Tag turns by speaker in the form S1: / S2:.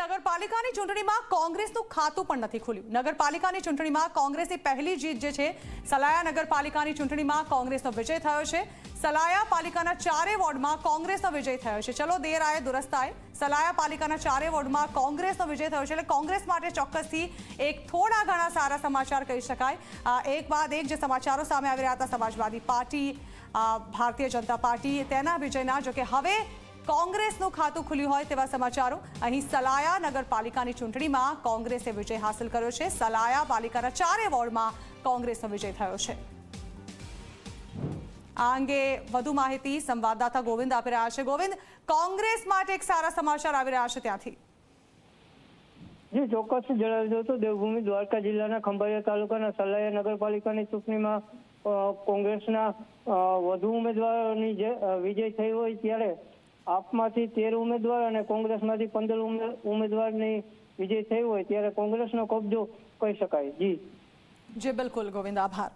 S1: નગરપાલિકાની ચૂંટણીમાં કોંગ્રેસનું ખાતું પણ નથી ખુલ્યું। નગરપાલિકાની ચૂંટણીમાં કોંગ્રેસની પહેલી જીત જે છે સલાયા નગરપાલિકાની ચૂંટણીમાં કોંગ્રેસનો વિજય થયો છે। સલાયા પાલિકાના 4 વોર્ડમાં કોંગ્રેસનો વિજય થયો છે। ચલો દેર આયે દુરસ્ત આયે, સલાયા પાલિકાના 4 વોર્ડમાં કોંગ્રેસનો વિજય થયો છે એટલે કોંગ્રેસ માટે ચોક્કસથી એક થોડા ઘણા સારા સમાચાર કહી શકાય। એક બાદ એક જે સમાચારો સામે આવી રહ્યા હતા સમાજવાદી પાર્ટી, ભારતીય જનતા પાર્ટી તેના વિજયના, જો કે હવે કોંગ્રેસનું ખાતું ખુલ્યું હોય તેવા સમાચારો। અહીં સલાયા નગરપાલિકાની ચૂંટણીમાં કોંગ્રેસે વિજય હાંસલ કર્યો છે। સલાયા પાલિકાના 4 વોર્ડમાં કોંગ્રેસનો વિજય થયો છે। આ અંગે વધુ માહિતી સંવાદદાતા ગોવિંદ આપી રહ્યા છે। ગોવિંદ, કોંગ્રેસ માટે એક સારા સમાચાર આવી રહ્યા છે ત્યાંથી।
S2: જી ચોક્કસ જણાવી દઉં તો દેવભૂમિ દ્વારકા જિલ્લાના ખંભાળિયા તાલુકાના સલાયા નગરપાલિકાની ચૂંટણીમાં કોંગ્રેસના વધુ ઉમેદવારોની જે વિજય થઈ હોય ત્યારે આપમાંથી 13 ઉમેદવાર અને કોંગ્રેસમાંથી 15 ઉમેદવારની વિજય થઈ હોય ત્યારે કોંગ્રેસનો કબજો કહી શકાય। જી
S1: બિલકુલ ગોવિંદ, આભાર।